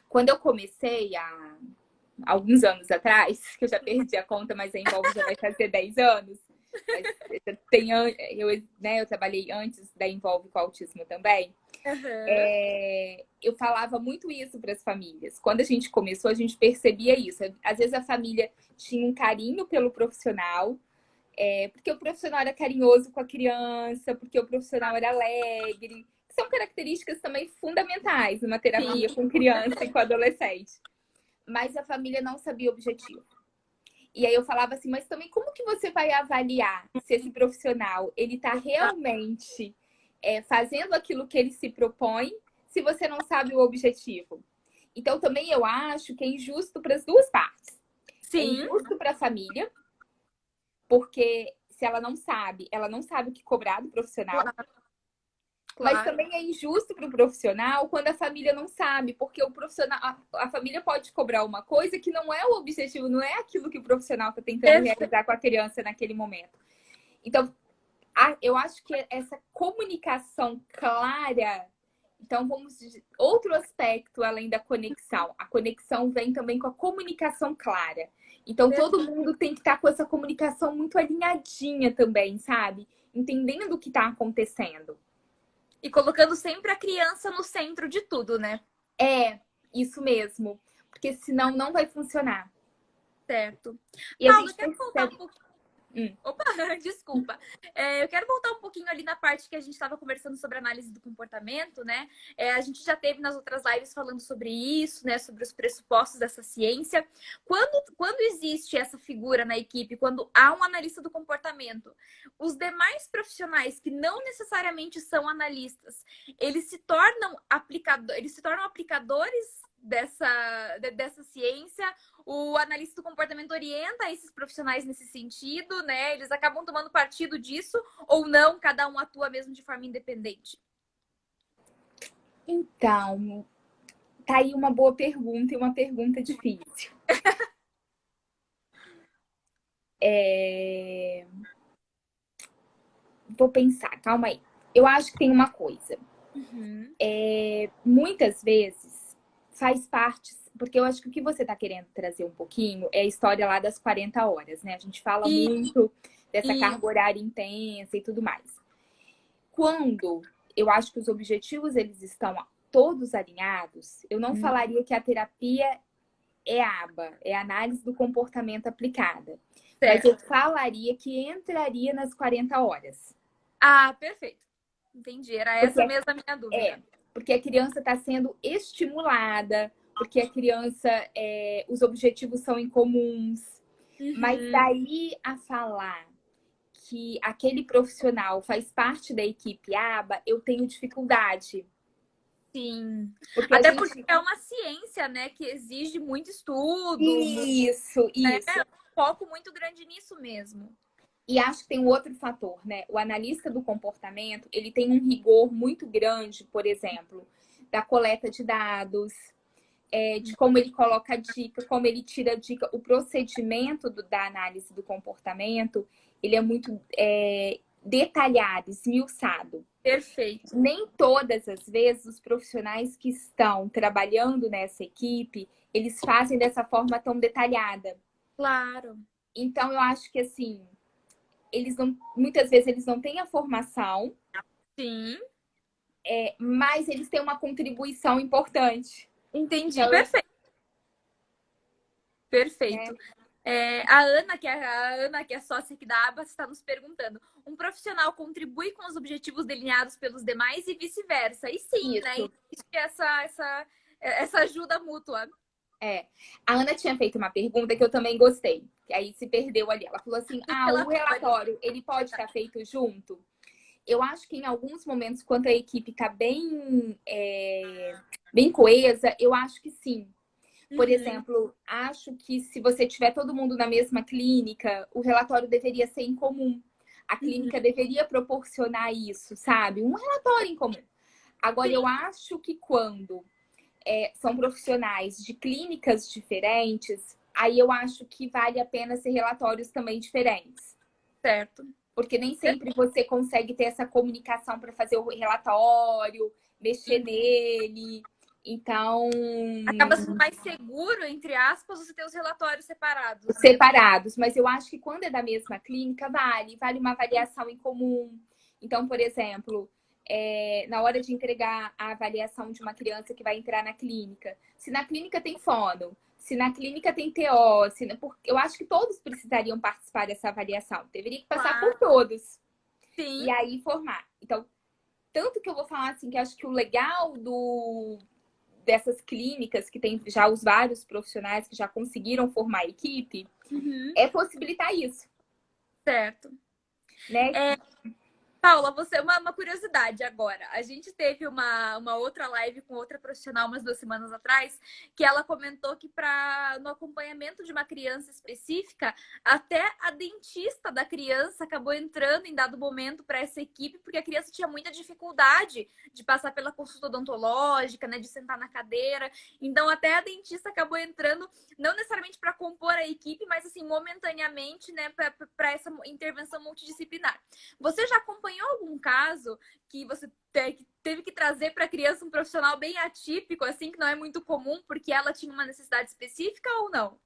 Quando eu comecei há alguns anos atrás, que eu já perdi a conta, mas a Envolve já vai fazer 10 anos. Mas eu trabalhei antes da Envolve com autismo também. Eu falava muito isso para as famílias. Quando a gente começou, a gente percebia isso. Às vezes a família tinha um carinho pelo profissional, porque o profissional era carinhoso com a criança, porque o profissional era alegre. São características também fundamentais numa terapia com criança e com adolescente. Mas a família não sabia o objetivo. E aí eu falava assim, mas também como que você vai avaliar se esse profissional ele está realmente fazendo aquilo que ele se propõe, se você não sabe o objetivo? Então também eu acho que é injusto para as duas partes. Sim. É injusto para a família, porque se ela não sabe o que cobrar do profissional. Claro. Mas também é injusto para o profissional quando a família não sabe, porque o profissional, a família pode cobrar uma coisa que não é o objetivo, não é aquilo que o profissional está tentando realizar com a criança naquele momento. Então, eu acho que essa comunicação clara, então vamos dizer, outro aspecto além da conexão. A conexão vem também com a comunicação clara. Então, todo mundo tem que estar com essa comunicação muito alinhadinha também, sabe? Entendendo o que está acontecendo. E colocando sempre a criança no centro de tudo, né? Isso mesmo. Porque senão não vai funcionar. Certo. E Paula, eu quero voltar um pouquinho. Opa, desculpa. Eu quero voltar um pouquinho ali na parte que a gente estava conversando sobre análise do comportamento, né? A gente já teve nas outras lives falando sobre isso, né? Sobre os pressupostos dessa ciência. Quando existe essa figura na equipe, quando há um analista do comportamento, os demais profissionais que não necessariamente são analistas, eles se tornam aplicadores dessa ciência. O analista do comportamento orienta esses profissionais nesse sentido, né? Eles acabam tomando partido disso ou não? Cada um atua mesmo de forma independente? Então, tá aí uma boa pergunta e uma pergunta difícil. Vou pensar, calma aí. Eu acho que tem uma coisa. Muitas vezes faz parte, porque eu acho que o que você está querendo trazer um pouquinho é a história lá das 40 horas, né? A gente fala muito dessa carga horária intensa e tudo mais. Quando eu acho que os objetivos eles estão todos alinhados, eu não falaria que a terapia é ABA, é análise do comportamento aplicada. Certo. Mas eu falaria que entraria nas 40 horas. Ah, perfeito. Entendi. Era essa mesmo a minha dúvida. Porque a criança está sendo estimulada, porque a criança, os objetivos são incomuns. Mas daí a falar que aquele profissional faz parte da equipe ABA, eu tenho dificuldade. Sim. Até porque é uma ciência, né, que exige muito estudo. Isso. Um foco muito grande nisso mesmo. E acho que tem um outro fator, né? O analista do comportamento, ele tem um rigor muito grande, por exemplo, da coleta de dados, de como ele coloca a dica, como ele tira a dica. O procedimento da análise do comportamento, ele é muito detalhado, esmiuçado. Perfeito. Nem todas as vezes os profissionais que estão trabalhando nessa equipe, eles fazem dessa forma tão detalhada. Claro. Então, eu acho que, assim, muitas vezes eles não têm a formação. Sim. Mas eles têm uma contribuição importante. Entendi. Então, perfeito. A Ana, que é sócia aqui da ABA, está nos perguntando: um profissional contribui com os objetivos delineados pelos demais e vice-versa? E sim, né? Existe essa ajuda mútua. A Ana tinha feito uma pergunta que eu também gostei. Que aí se perdeu ali. Ela falou assim, o relatório, ele pode estar feito junto? Eu acho que em alguns momentos, quando a equipe está bem coesa, eu acho que sim. Por exemplo, acho que se você tiver todo mundo na mesma clínica, o relatório deveria ser em comum. A clínica deveria proporcionar isso, sabe? Um relatório em comum. Agora, Sim. eu acho que quando são profissionais de clínicas diferentes, aí eu acho que vale a pena ser relatórios também diferentes. Certo. Porque nem sempre você consegue ter essa comunicação para fazer o relatório, mexer nele. Então, Acaba sendo mais seguro, entre aspas, você ter os relatórios separados, né? separados. Mas eu acho que quando é da mesma clínica, vale uma avaliação em comum. Então, por exemplo, na hora de entregar a avaliação de uma criança que vai entrar na clínica, se na clínica tem fono, se na clínica tem TO, eu acho que todos precisariam participar dessa avaliação. Deveria passar por todos. Sim. E aí formar. Então, tanto que eu vou falar assim, que acho que o legal dessas clínicas que tem já os vários profissionais que já conseguiram formar a equipe é possibilitar isso. Certo. Né? Paula, você uma curiosidade agora. A gente teve uma outra live com outra profissional umas 2 semanas atrás, que ela comentou que no acompanhamento de uma criança específica, até a dentista da criança acabou entrando em dado momento para essa equipe, porque a criança tinha muita dificuldade de passar pela consulta odontológica, né, de sentar na cadeira. Então, até a dentista acabou entrando, não necessariamente para compor a equipe, mas assim, momentaneamente, né, para essa intervenção multidisciplinar. Você já acompanhou algum caso que você teve que trazer para a criança um profissional bem atípico, assim, que não é muito comum, porque ela tinha uma necessidade específica ou não?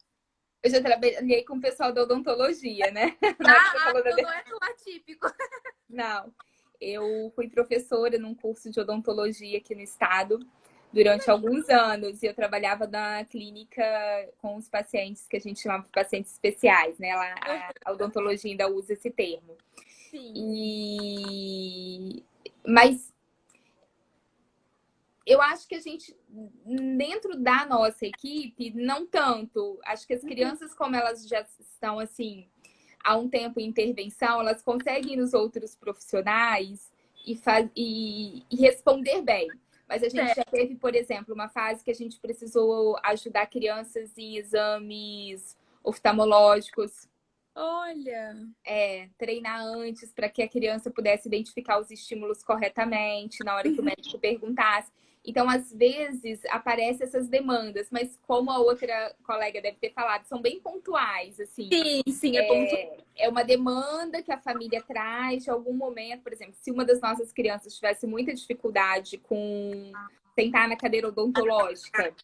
Eu já trabalhei com o pessoal da odontologia, né? Então não é tão atípico. Não. Eu fui professora num curso de odontologia aqui no estado durante alguns anos. E eu trabalhava na clínica com os pacientes que a gente chamava de pacientes especiais, né? A odontologia ainda usa esse termo. Sim. Mas eu acho que a gente, dentro da nossa equipe, não tanto. Acho que as crianças, como elas já estão assim há um tempo em intervenção, elas conseguem ir nos outros profissionais e responder bem. Mas a gente já teve, por exemplo, uma fase que a gente precisou ajudar crianças em exames oftalmológicos. Olha! Treinar antes para que a criança pudesse identificar os estímulos corretamente na hora que o médico perguntasse. Então, às vezes, aparecem essas demandas, mas como a outra colega deve ter falado, são bem pontuais, assim. Sim, é pontual. É uma demanda que a família traz de algum momento. Por exemplo, se uma das nossas crianças tivesse muita dificuldade com sentar na cadeira odontológica,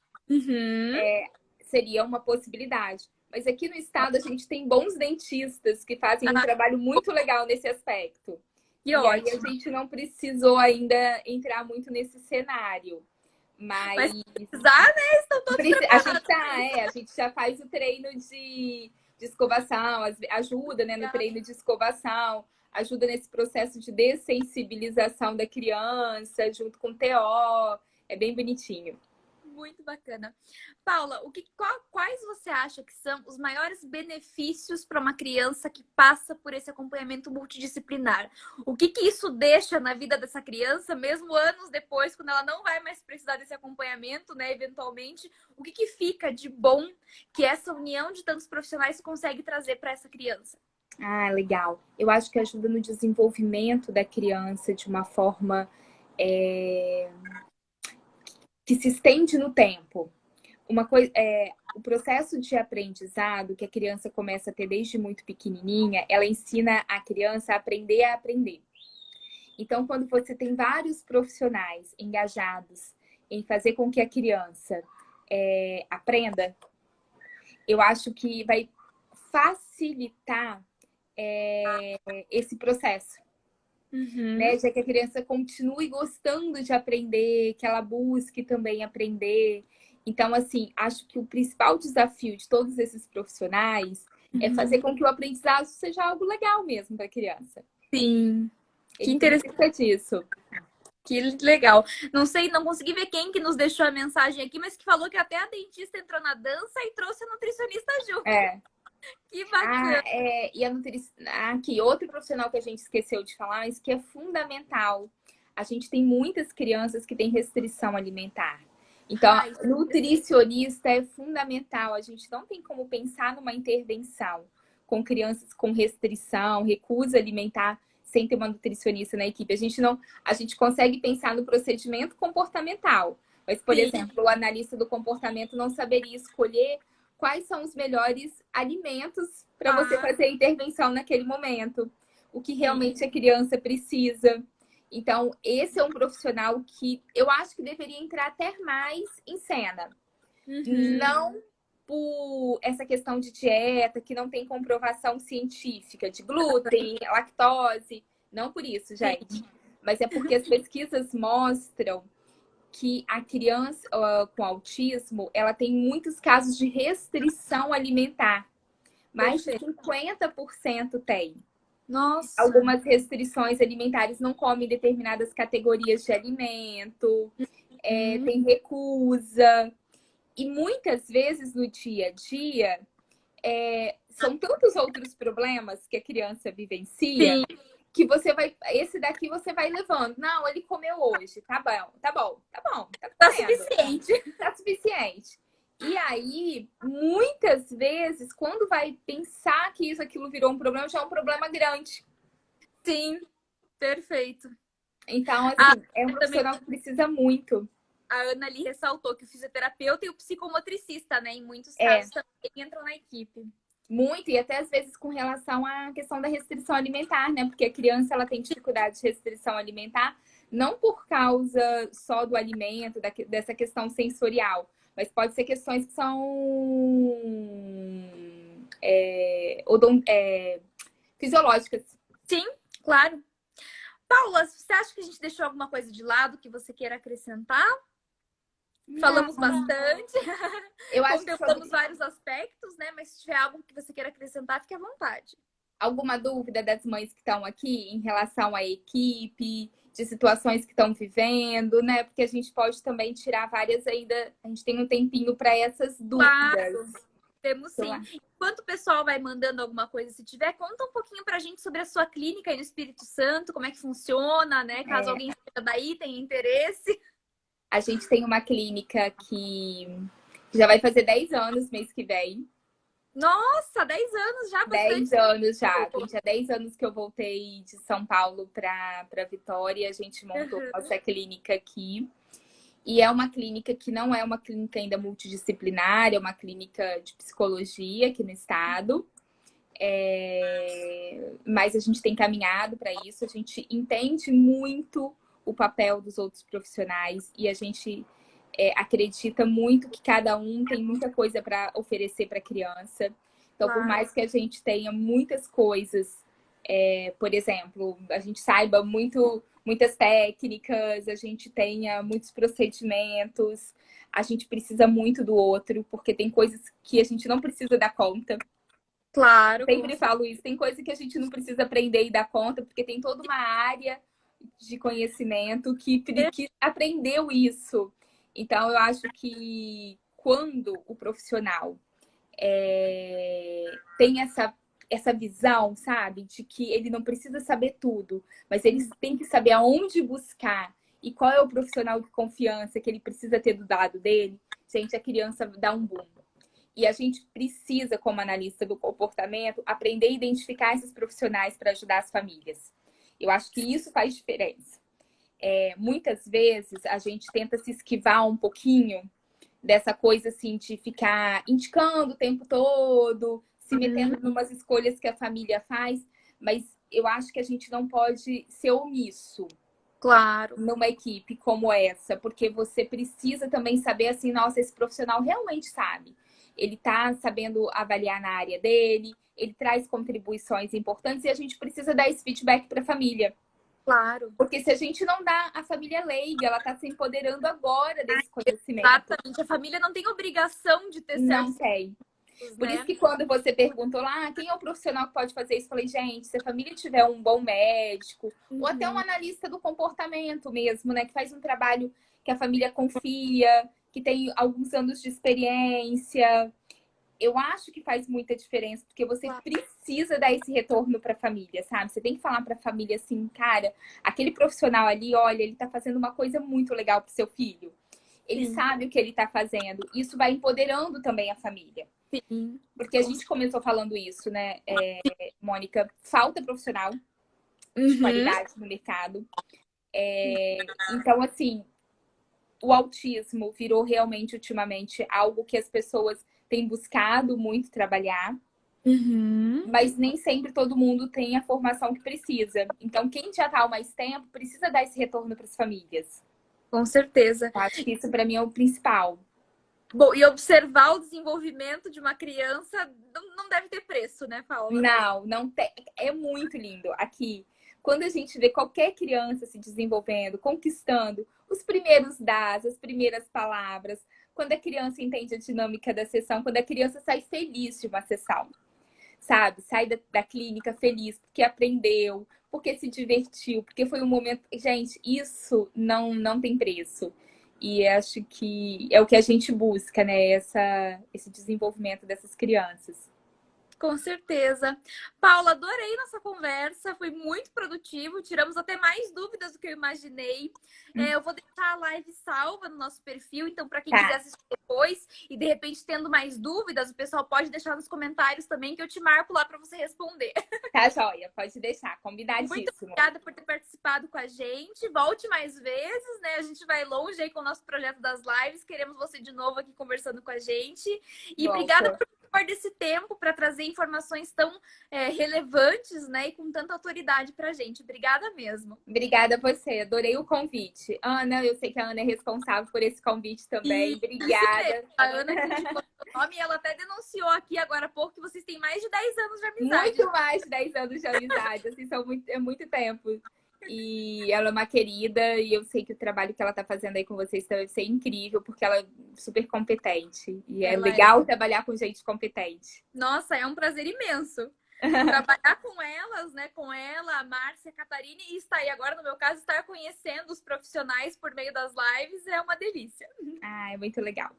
seria uma possibilidade. Mas aqui no estado a gente tem bons dentistas que fazem um trabalho muito legal nesse aspecto. E aí a gente não precisou ainda entrar muito nesse cenário. Mas precisar, né? Estão todos preparados. A gente já faz o treino de escovação, ajuda, né, no treino de escovação, ajuda nesse processo de dessensibilização da criança, junto com o TO. É bem bonitinho. Muito bacana. Paula, quais você acha que são os maiores benefícios para uma criança que passa por esse acompanhamento multidisciplinar? O que isso deixa na vida dessa criança, mesmo anos depois, quando ela não vai mais precisar desse acompanhamento, né, eventualmente? O que fica de bom que essa união de tantos profissionais consegue trazer para essa criança? Ah, legal. Eu acho que ajuda no desenvolvimento da criança de uma forma que se estende no tempo. Uma coisa, o processo de aprendizado que a criança começa a ter desde muito pequenininha, ela ensina a criança a aprender a aprender. Então, quando você tem vários profissionais engajados em fazer com que a criança aprenda, eu acho que vai facilitar esse processo. Né? Já que a criança continue gostando de aprender, que ela busque também aprender. Então, assim, acho que o principal desafio de todos esses profissionais é fazer com que o aprendizado seja algo legal mesmo para a criança. Sim. Que interessante disso. Que legal. Não sei, não consegui ver quem que nos deixou a mensagem aqui, mas que falou que até a dentista entrou na dança e trouxe a nutricionista junto. Que bacana. E a nutricionista... Aqui, outro profissional que a gente esqueceu de falar, mas que é fundamental. A gente tem muitas crianças que têm restrição alimentar. Então, Ai, nutricionista é fundamental. A gente não tem como pensar numa intervenção com crianças com restrição, recusa alimentar sem ter uma nutricionista na equipe. A gente consegue pensar no procedimento comportamental. Mas, por sim. exemplo, o analista do comportamento não saberia escolher quais são os melhores alimentos para você Ah, fazer a intervenção naquele momento. O que sim. realmente a criança precisa. Então, esse é um profissional que eu acho que deveria entrar até mais em cena. Uhum. Não por essa questão de dieta, que não tem comprovação científica de glúten, lactose. Não por isso, gente. Sim. Mas é porque as pesquisas mostram que a criança com autismo, ela tem muitos casos de restrição alimentar. Mais de Perfeito. 50% tem. Nossa. Algumas restrições alimentares, não comem determinadas categorias de alimento, Hum, tem recusa. E muitas vezes no dia a dia, são tantos outros problemas que a criança vivencia sim. que você vai. Esse daqui você vai levando. Não, ele comeu hoje. Tá bom, tá bom, tá bom, tá Tá comendo. suficiente. Tá suficiente. E aí, muitas vezes, quando vai pensar que aquilo virou um problema, já é um problema grande. Sim, perfeito. Então, Ah, assim, é um também profissional que precisa muito. a Ana ali ressaltou que o fisioterapeuta e o psicomotricista, né, em muitos É, casos também entram na equipe. muito, e até às vezes com relação à questão da restrição alimentar, né? Porque a criança ela tem dificuldade de restrição alimentar, não por causa só do alimento, dessa questão sensorial, mas pode ser questões que são fisiológicas. Sim, claro. Paula, você acha que a gente deixou alguma coisa de lado que você queira acrescentar? Não, Falamos bastante, eu acho que contemplamos sobre vários aspectos, né? Mas se tiver algo que você queira acrescentar, fique à vontade. alguma dúvida das mães que estão aqui em relação à equipe, de situações que estão vivendo, né? Porque a gente pode também tirar várias ainda. A gente tem um tempinho para essas Claro, dúvidas. temos Sei sim. lá. Enquanto o pessoal vai mandando alguma coisa, se tiver, conta um pouquinho pra gente sobre a sua clínica aí no Espírito Santo, como é que funciona, né? Caso É, alguém seja daí, tenha interesse. a gente tem uma clínica que já vai fazer 10 anos mês que vem. Nossa, 10 anos já, bastante 10 anos já. Tem tempo. já 10 anos que eu voltei de São Paulo para Vitória. A gente montou Uhum. nossa clínica aqui. E é uma clínica que não é uma clínica ainda multidisciplinar, é uma clínica de psicologia aqui no estado. Mas a gente tem caminhado para isso, a gente entende muito o papel dos outros profissionais e a gente acredita muito que cada um tem muita coisa para oferecer para a criança. Então, por Claro, mais que a gente tenha muitas coisas, por exemplo, a gente saiba muitas técnicas, a gente tenha muitos procedimentos, a gente precisa muito do outro, porque tem coisas que a gente não precisa dar conta. claro, com Sempre falo isso, tem coisa que a gente não precisa aprender e dar conta, porque tem toda uma área de conhecimento que aprendeu isso. Então, eu acho que quando o profissional tem essa visão, sabe, de que ele não precisa saber tudo, mas ele tem que saber aonde buscar e qual é o profissional de confiança que ele precisa ter do lado dele, gente, a criança dá um boom. E a gente precisa, como analista do comportamento, aprender a identificar esses profissionais para ajudar as famílias. Eu acho que isso faz diferença. Muitas vezes a gente tenta se esquivar um pouquinho dessa coisa assim de ficar indicando o tempo todo, se metendo em umas escolhas que a família faz, mas eu acho que a gente não pode ser omisso claro. numa equipe como essa, porque você precisa também saber assim, nossa, esse profissional realmente sabe. Ele tá sabendo avaliar na área dele, ele traz contribuições importantes e a gente precisa dar esse feedback para a família. Claro. Porque se a gente não dá, a família leiga, ela está se empoderando agora desse conhecimento. Exatamente. A família não tem obrigação de ter Não certos tem. cursos, Por isso né? que quando você perguntou lá, quem é o profissional que pode fazer isso? Eu falei, gente, se a família tiver um bom médico, ou até um Uhum. analista do comportamento mesmo, né? Que faz um trabalho que a família confia, que tem alguns anos de experiência. Eu acho que faz muita diferença, porque você Claro. precisa dar esse retorno para a família, sabe? Você tem que falar para a família assim, cara, aquele profissional ali, olha, ele tá fazendo uma coisa muito legal pro seu filho. Ele Sim. sabe o que ele está fazendo. Isso vai empoderando também a família. Sim. Porque a gente começou falando isso, né, Mônica? Falta profissional de Uhum. qualidade no mercado. Então, assim, o autismo virou realmente, ultimamente, algo que as pessoas têm buscado muito trabalhar. Uhum. Mas nem sempre todo mundo tem a formação que precisa. Então, quem já está há mais tempo precisa dar esse retorno para as famílias. Com certeza. Eu acho que isso, para mim, é o principal. Bom, e observar o desenvolvimento de uma criança não deve ter preço, né, Paula? Não tem. É muito lindo. Aqui, quando a gente vê qualquer criança se desenvolvendo, conquistando os primeiros das, as primeiras palavras, quando a criança entende a dinâmica da sessão, quando a criança sai feliz de uma sessão, sabe? Sai da clínica feliz porque aprendeu, porque se divertiu, porque foi um momento. Gente, isso não tem preço. E acho que é o que a gente busca, né? Esse desenvolvimento dessas crianças. Com certeza. Paula, adorei nossa conversa, foi muito produtivo, tiramos até mais dúvidas do que eu imaginei. Eu vou deixar a live salva no nosso perfil, então para quem quiser Tá, assistir depois e de repente tendo mais dúvidas, o pessoal pode deixar nos comentários também que eu te marco lá para você responder. tá, joia. Pode deixar, Muito combinadíssimo. obrigada por ter participado com a gente. Volte mais vezes, né? A gente vai longe aí com o nosso projeto das lives. Queremos você de novo aqui conversando com a gente. E obrigada Volto. por dispor desse tempo para trazer informações tão relevantes, né? E com tanta autoridade para a gente. Obrigada mesmo. Obrigada a você, adorei o convite. Ana, eu sei que a Ana é responsável por esse convite também. Isso mesmo. Obrigada. A Ana que indicou o nome, ela até denunciou aqui agora há pouco que vocês têm mais de 10 anos de amizade. Muito mais de 10 anos de amizade, assim, é muito tempo. E ela é uma querida, e eu sei que o trabalho que ela está fazendo aí com vocês deve ser incrível, porque ela é super competente. E é Ela legal trabalhar com gente competente. Nossa, é um prazer imenso. Trabalhar com elas, né? Com ela, a Márcia, a Catarina e estar aí agora, no meu caso, estar conhecendo os profissionais por meio das lives é uma delícia. Ah, é muito legal.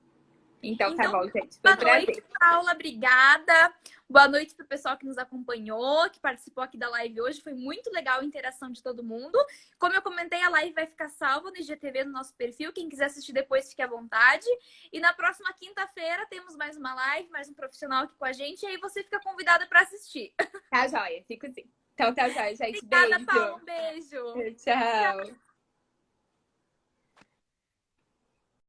Então tá Então, bom, gente. Foi um boa noite, prazer. Paula. Obrigada. Boa noite para o pessoal que nos acompanhou, que participou aqui da live hoje. Foi muito legal a interação de todo mundo. Como eu comentei, a live vai ficar salva no IGTV no nosso perfil. Quem quiser assistir depois, fique à vontade. E na próxima quinta-feira temos mais uma live, mais um profissional aqui com a gente. E aí você fica convidada para assistir. Tá, joia. Fico sim. Então tá, joia, gente. Obrigada, Beijo. Paula. Um beijo. Tchau.